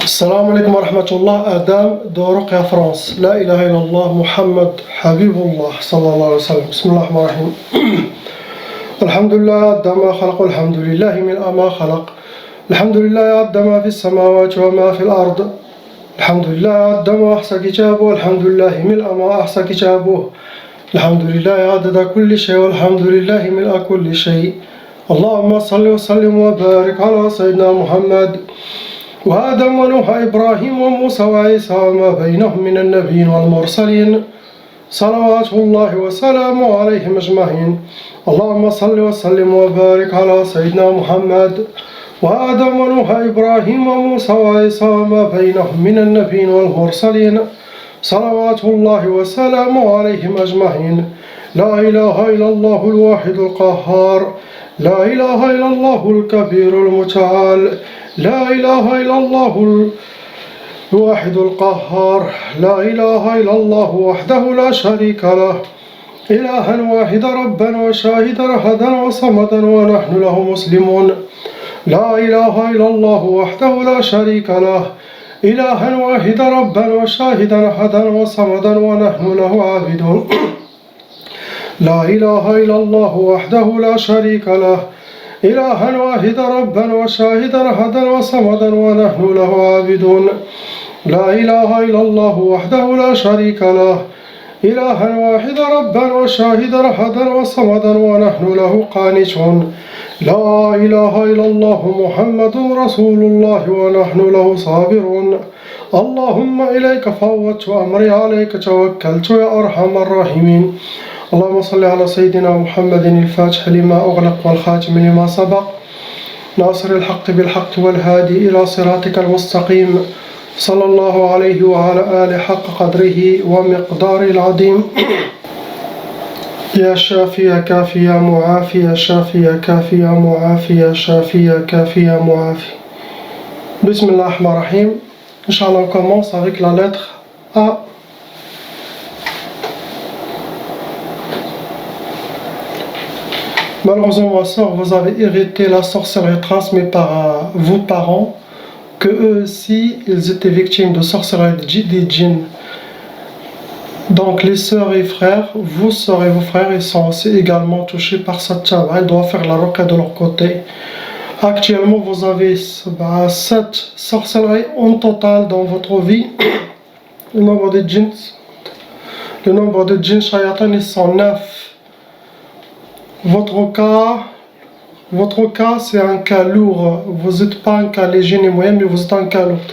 السلام عليكم ورحمة الله. آدم دورقيا فرنسا. لا إله إلا الله محمد حبيب الله صلى الله عليه وسلم. بسم الله الرحمن الرحيم. الحمد لله عد ما خلق، الحمد لله من ما خلق، الحمد لله عد ما في السماوات وما في الأرض، الحمد لله عد ما أحصى كتابه، الحمد لله ملء ما أحصى كتابه، الحمد لله عدد كل شيء، والحمد لله ملء كل شيء. اللهم صل وسلم وبارك على سيدنا محمد وآدم ونوح إبراهيم وموسى وعيسى وما بينهم من النبيين والمرسلين صلوات الله وسلامه عليهم أجمعين. اللهم صل وسلم وبارك على سيدنا محمد وآدم ونوح إبراهيم وموسى وعيسى وما بينهم من النبيين والمرسلين صلوات الله وسلامه عليهم أجمعين. لا إله إلا الله الواحد القهار، لا إله إلا الله الكبير المتعال، لا إله إلا الله الواحد القهار، لا إله إلا الله وحده لا شريك له، إلها واحدا ربا وشاهدا أحدا وصمدا ونحن له مسلمون. لا إله إلا الله وحده لا شريك له، إلها واحدا ربا وشاهدا أحدا وصمدا ونحن له عابدون. لا إله إلا الله وحده لا شريك له، إلها واحدا ربا وشاهدا أحدا وصمدا ونحن له عابدون. لا إله إلا الله وحده لا شريك له، إلها واحدا ربا وشاهدا أحدا وصمدا ونحن له قانتون. لا إله إلا الله محمد رسول الله ونحن له صابرون. اللهم إليك فوضت أمري، عليك توكلت يا أرحم الراحمين. اللهم صل على سيدنا محمد الفاتح لما أغلق والخاتم لما سبق، ناصر الحق بالحق والهادي إلى صراطك المستقيم، صلى الله عليه وعلى آله حق قدره ومقدار العظيم. يا شافي يا كافي يا معافي، يا شافي يا كافي يا معافي، يا شافي يا كافي يا معافي. بسم الله الرحمن الرحيم. Inch'Allah, on commence avec la lettre A. Malheureusement, ma soeur, vous avez hérité la sorcellerie transmise par vos parents, que eux aussi, ils étaient victimes de sorcellerie des djinns. Donc les sœurs et frères, vos sœurs et vos frères, ils sont aussi également touchés par cette tchaba. Ils doivent faire la ruqya de leur côté. Actuellement, vous avez 7 sorcelleries en total dans votre vie. Le nombre de djinns shayatan, ils sont 9. Votre cas, c'est un cas lourd. Vous n'êtes pas un cas léger ni moyen, mais vous êtes un cas lourd.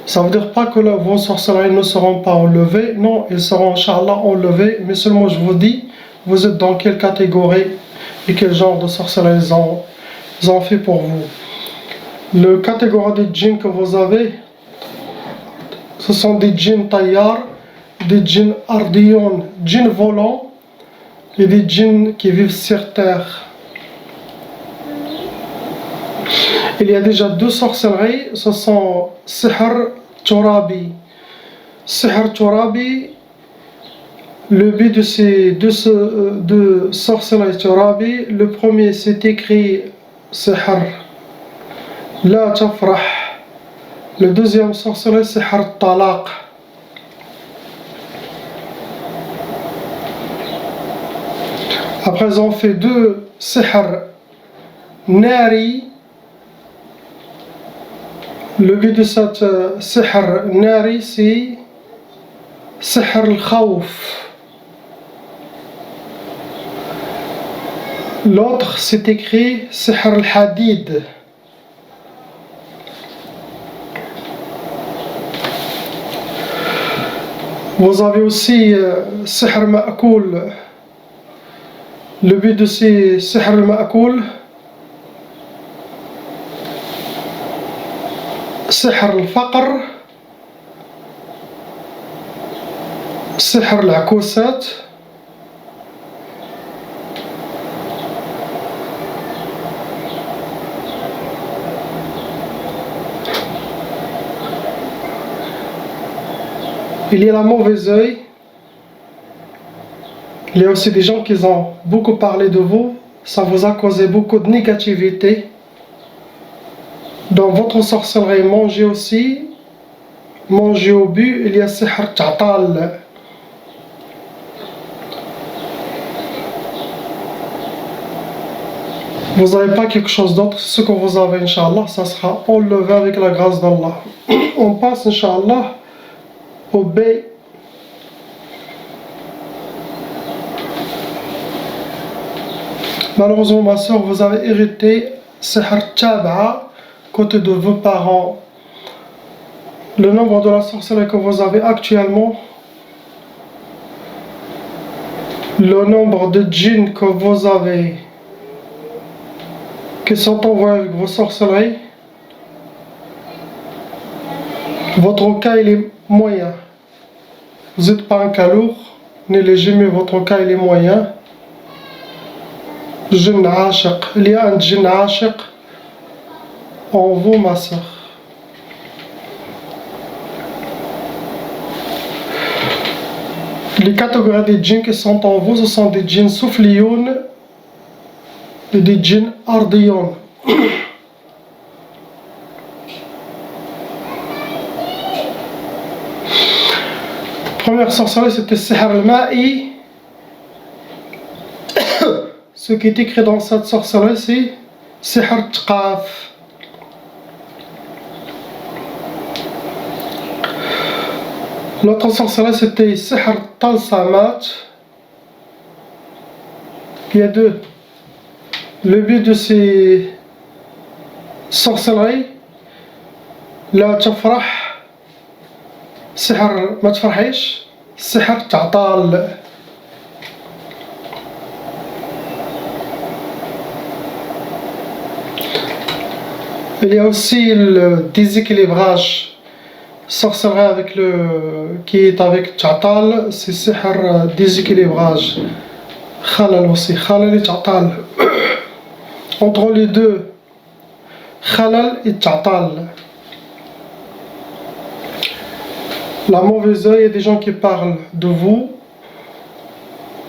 Ça ne veut dire pas que vos sorcelleries ne seront pas enlevées. Non, ils seront, Inch'Allah, enlevés. Mais seulement, je vous dis, vous êtes dans quelle catégorie et quel genre de sorcellerie ils ont fait pour vous. Le catégorie des djinns que vous avez, ce sont des djinns tayyar, des djinns ardiyon, djinns volants, et des djinns qui vivent sur terre. Il y a déjà 2 sorcelleries, ce sont Sihr Turabi. Sihr Turabi, le but de ces deux sorcelleries Turabi, le premier c'est écrit Sihr La Tafrah. Le deuxième sorcellerie Sihr Talaq. Après, ils ont fait 2 sihr nari. Le but de cette sihr nari, c'est sihr al-khawf. L'autre, c'est écrit sihr al-hadid. Vous avez aussi sihr ma'koul. Le but de ces sihr al-ma'koul, sihr al-faqr, sihr al-akousat, il y a la mauvaise œil. Il y a aussi des gens qui ont beaucoup parlé de vous, ça vous a causé beaucoup de négativité. Dans votre sorcellerie, mangez aussi, mangez au but, il y a sihr ta'tal. Vous n'avez pas quelque chose d'autre, ce que vous avez, Inch'Allah, ça sera enlevé avec la grâce d'Allah. On passe, Inch'Allah, au B. Malheureusement, ma soeur, vous avez hérité sihr taba'a côté de vos parents. Le nombre de la sorcellerie que vous avez actuellement, le nombre de djinns que vous avez qui sont envoyés avec vos sorcelleries, votre cas il est moyen. Vous n'êtes pas un cas lourd, ni léger, mais votre cas il est moyen. Djinn ashiq, il y a un djinn ashiq en vous, ma soeur. Les catégories des djinns qui sont en vous, ce sont des djinns soufliyoun et des djinns ardiyoun. Première sorcellerie, c'était sihr al-ma'i. Ce qui est écrit dans cette sorcellerie, c'est sihr tqaf. L'autre sorcellerie, c'était sihr talsamat. Il y a deux. Le but de ces sorcelleries, لا تفرح سحر ما تفرحيش سحر تعطال. Il y a aussi le déséquilibrage sorcellerie avec qui est avec تعطال, c'est sihr déséquilibrage. Khalal aussi, khalal et ta'tal. Entre les deux, khalal et ta'tal. La mauvaise œil, il y a des gens qui parlent de vous.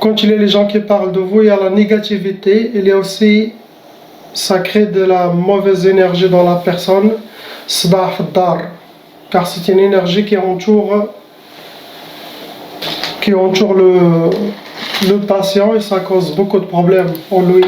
Quand il y a les gens qui parlent de vous, il y a la négativité. Il y a aussi, ça crée de la mauvaise énergie dans la personne. Sbah dar. Car c'est une énergie qui entoure le patient et ça cause beaucoup de problèmes pour lui.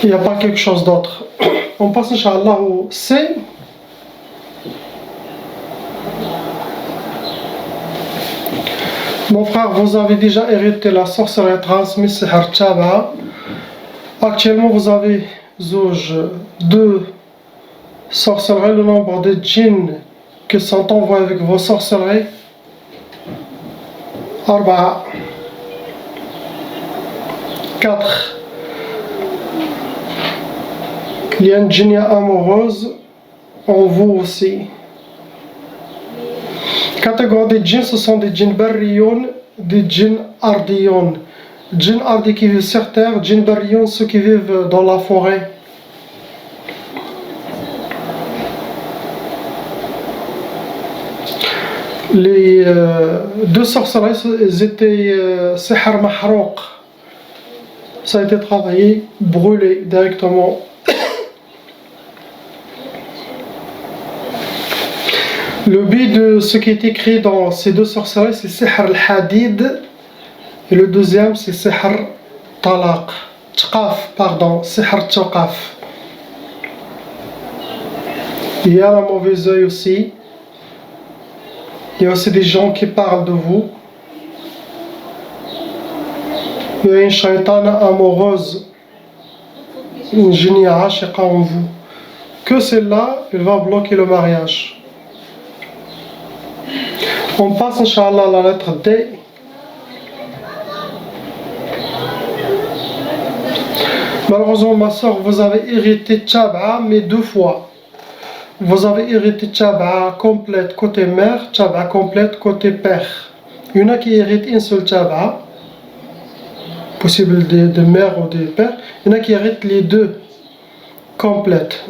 Il n'y a pas quelque chose d'autre. On passe, Inch'Allah, au C. Mon frère, vous avez déjà hérité la sorcellerie transmise sihr taba'a. Actuellement, vous avez deux sorcelleries. Le nombre de djinns qui sont envoyés avec vos sorcelleries, 4. Il y a une djinnia amoureuse en vous aussi. Catégorie des djinns, ce sont des djinns barriyoun, des djinns ardiyoun. Djinns ardi qui vivent sur terre, djinns barriyoun ceux qui vivent dans la forêt. Les deux sorcelleries étaient sihr mahrouq. Ça a été travaillé, brûlé directement. Le but de ce qui est écrit dans ces deux sorcelleries, c'est sihr al-hadid. Et le deuxième, c'est sihr talaq. Tqaf, pardon, sihr tqaf. Il y a la mauvaise œil aussi. Il y a aussi des gens qui parlent de vous. Il y a une shaitana amoureuse, une génie ashiqa en vous. Que celle-là, elle va bloquer le mariage. On passe, Inch'Allah, à la lettre D. Malheureusement, ma soeur, vous avez hérité Taba'a, mais 2 fois. Vous avez hérité Taba'a complète côté mère, Taba'a complète côté père. Il y en a qui héritent une seule Taba'a. possible de mère ou de père. Il y en a qui héritent les deux complètes.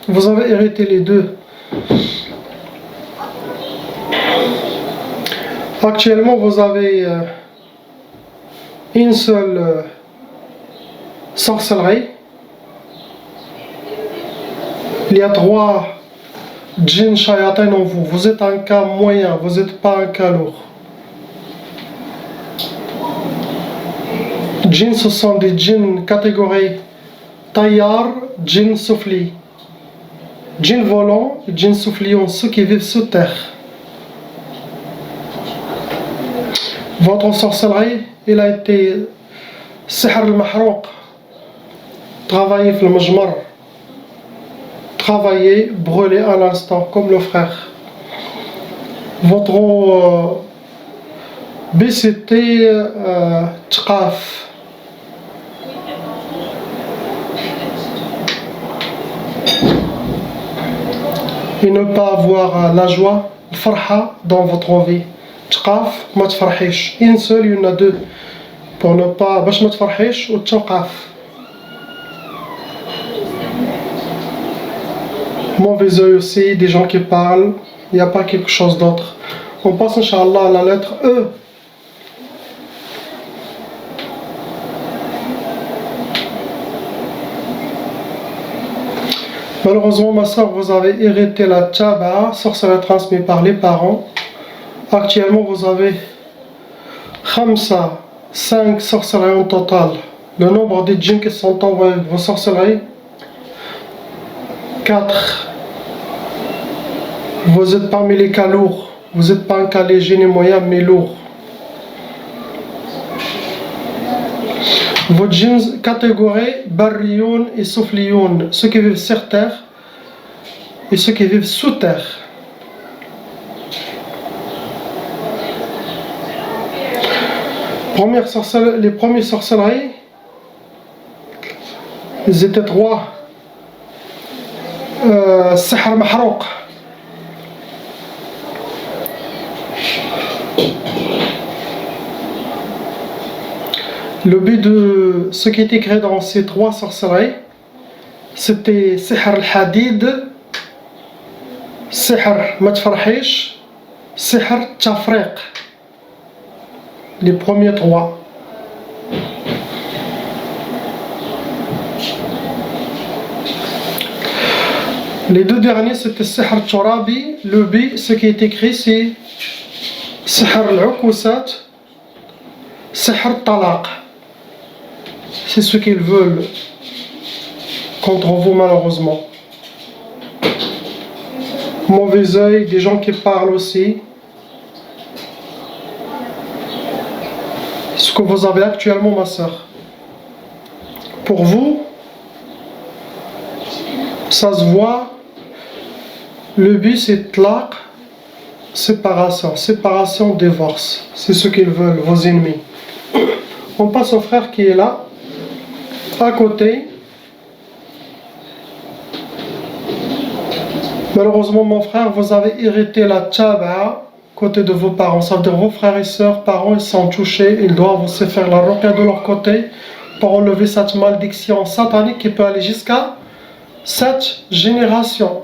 Vous avez hérité les deux. Actuellement, vous avez une seule sorcellerie. Il y a 3 djinns shayatin en vous. Vous êtes un cas moyen, vous n'êtes pas un cas lourd. Djinns, ce sont des djinns catégorie tayyar, djinns soufli. Djinns volants et djinns souflions, ceux qui vivent sous terre. Votre sorcellerie, il a été sihr al-mahrouq, travaillé dans le majmar, travaillé, brûlé à l'instant, comme le frère. Votre BCT tqaf. Et ne pas avoir la joie, le farha dans votre vie. Tqaf, ma tfarhish. Une seule, il y en a 2. Pour ne pas, bash ma tfarhish ou tqaf. Mauvais œil aussi, des gens qui parlent, il n'y a pas quelque chose d'autre. On passe, Inch'Allah, à la lettre E. Malheureusement, ma soeur, vous avez hérité la tchaba, sorcellerie transmise par les parents. Actuellement, vous avez 5 sorcelleries en total. Le nombre de djinns qui sont envoyés vos sorcelleries, 4. Vous êtes parmi les cas lourds. Vous n'êtes pas un cas léger ni moyen, mais lourd. Vos djinns catégorie barrioun et souflioun, ceux qui vivent sur terre et ceux qui vivent sous terre. Les premières sorcelleries, ils étaient 3. Sihr mahrouq. Le but de ce qui est écrit dans ces 3 sorcelleries, c'était Sihr al-Hadid, Sihr Matfarhish, Sihr Tafriq. Les premiers 3. Les 2 derniers, c'était Sihr Turabi. Le B, ce qui est écrit, c'est Sihr al-Ukusat, Sihr Talaq. C'est ce qu'ils veulent contre vous, malheureusement. Mauvais œil, des gens qui parlent aussi. Ce que vous avez actuellement, ma soeur. Pour vous, ça se voit. Le but, c'est tlaq, séparation, divorce. C'est ce qu'ils veulent, vos ennemis. On passe au frère qui est là, à côté. Malheureusement, mon frère, vous avez hérité la tchaba côté de vos parents. Ça veut dire vos frères et sœurs, parents, ils sont touchés. Ils doivent aussi faire la ruqya de leur côté pour enlever cette malédiction satanique qui peut aller jusqu'à 7 générations.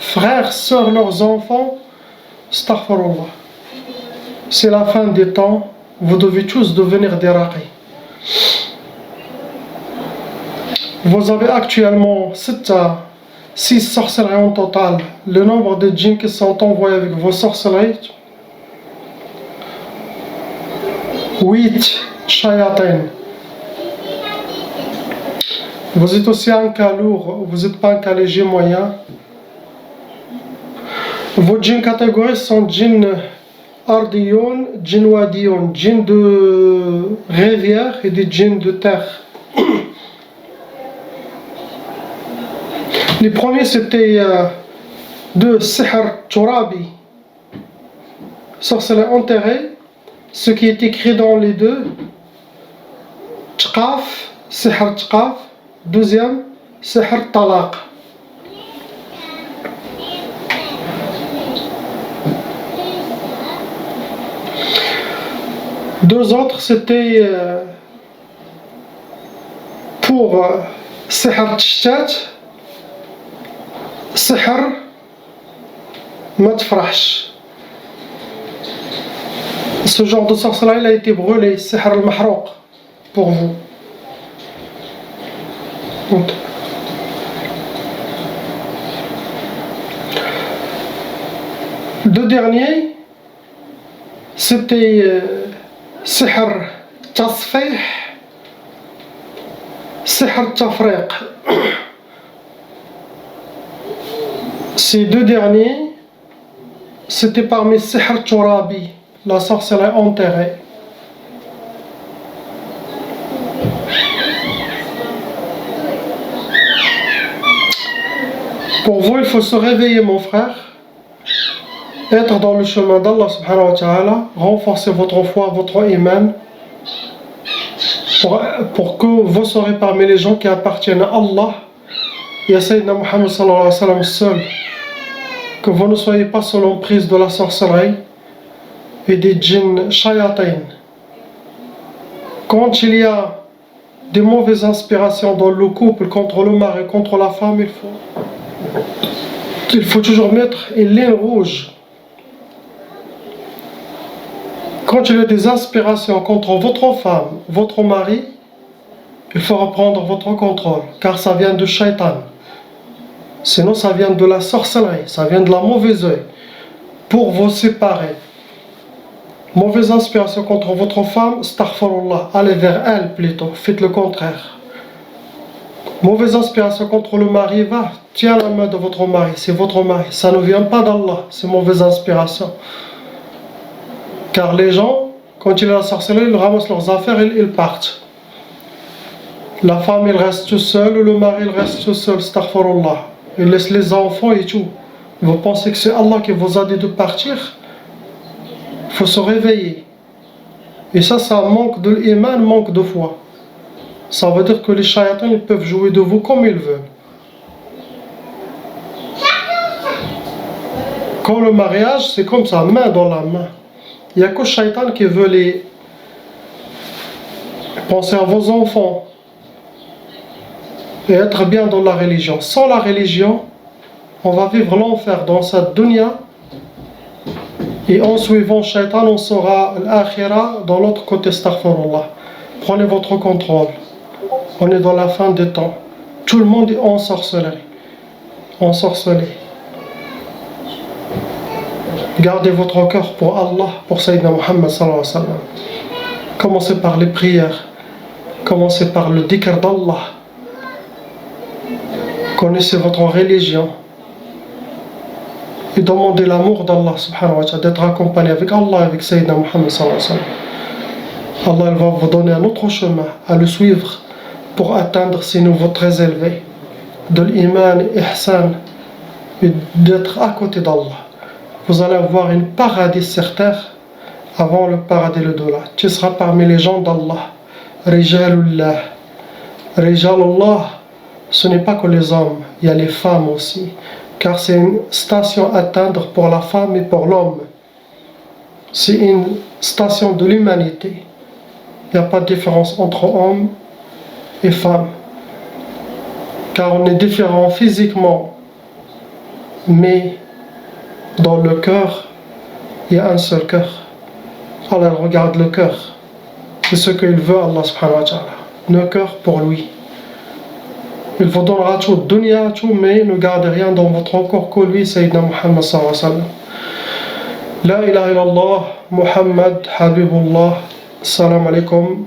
Frères, sœurs, leurs enfants, astaghfirullah. C'est la fin des temps. Vous devez tous devenir des raqis. Vous avez actuellement 6 sorcelleries en total. Le nombre de djinns qui sont envoyés avec vos sorcelleries, 8 shayatin. Vous êtes aussi un cas lourd, vous n'êtes pas un cas léger moyen. Vos djinns catégories sont djinns ardiyon, djinns wadiyon, djinns de rivière et des djinns de terre. Les premiers c'était de Sihr Turabi, sorcellerie enterrée, ce qui est écrit dans les 2, Tqaf, Sihr Tqaf, deuxième, Sihr Talaq. Deux autres, c'était pour Sihr Tishtat, Sihr Ma Tfrahsh. Ce genre de sorcellerie, il a été brûlé, Sihr al-Mahrouq, pour vous. Deux derniers, c'était Sihr Tasfih, Sihr Tafriq. Ces deux derniers, c'était parmi Sihr Turabi, la sorcellerie enterrée. Pour vous, il faut se réveiller, mon frère, être dans le chemin d'Allah subhanahu wa ta'ala, renforcer votre foi, votre iman, pour que vous serez parmi les gens qui appartiennent à Allah et à Sayyidina Muhammad sallallahu alayhi wa sallam seul. Que vous ne soyez pas sous l'emprise de la sorcellerie et des djinns shayatin. Quand il y a des mauvaises inspirations dans le couple, contre le mari, contre la femme, il faut toujours mettre une ligne rouge. Quand il y a des inspirations contre votre femme, votre mari, il faut reprendre votre contrôle, car ça vient de shaitan. Sinon, ça vient de la sorcellerie, ça vient de la mauvaise œil. Pour vous séparer. Mauvaise inspiration contre votre femme, astaghfirullah, allez vers elle plutôt, faites le contraire. Mauvaise inspiration contre le mari, va, tiens la main de votre mari, c'est votre mari, ça ne vient pas d'Allah, c'est mauvaise inspiration. Car les gens, quand il y a la sorcellerie, ils ramassent leurs affaires et ils partent. La femme, elle reste seule, le mari, il reste seul, astaghfirullah. Il laisse les enfants et tout. Vous pensez que c'est Allah qui vous a dit de partir? Il faut se réveiller. Et ça manque de l'iman, manque de foi. Ça veut dire que les shayatans, ils peuvent jouer de vous comme ils veulent. Quand le mariage, c'est comme ça, main dans la main. Il n'y a que le shaytan qui veut les... Pensez à vos enfants. Et être bien dans la religion. Sans la religion, on va vivre l'enfer dans cette dunya. Et en suivant shaitan, on sera l'akhira dans l'autre côté, astaghfirullah. Prenez votre contrôle. On est dans la fin des temps. Tout le monde est ensorcelé. Ensorcelé. Gardez votre cœur pour Allah, pour Sayyidina Muhammad sallallahu alayhi wa sallam. Commencez par les prières. Commencez par le dhikr d'Allah. Connaissez votre religion et demandez l'amour d'Allah subhanahu wa ta'ala, d'être accompagné avec Allah et avec Sayyidina Muhammad sallallahu alayhi wa sallam. Allah va vous donner un autre chemin à le suivre pour atteindre ces niveaux très élevés de l'iman et ihsan et d'être à côté d'Allah. Vous allez avoir un paradis certain avant le paradis le delà. Tu seras parmi les gens d'Allah. Rijalullah. Rijalullah. Ce n'est pas que les hommes, il y a les femmes aussi, car c'est une station à atteindre pour la femme et pour l'homme. C'est une station de l'humanité. Il n'y a pas de différence entre hommes et femmes, car on est différents physiquement, mais dans le cœur, il y a un seul cœur. Allah regarde le cœur. C'est ce qu'il veut, Allah subhanahu wa ta'ala. Le cœur pour lui. Il vous donnera tout, dunya, tout, mais ne gardez rien dans votre corps que lui, Sayyidina Muhammad sallallahu alayhi wa sallam. La ilaha illallah, Muhammad, Habibullah, salam alaikum.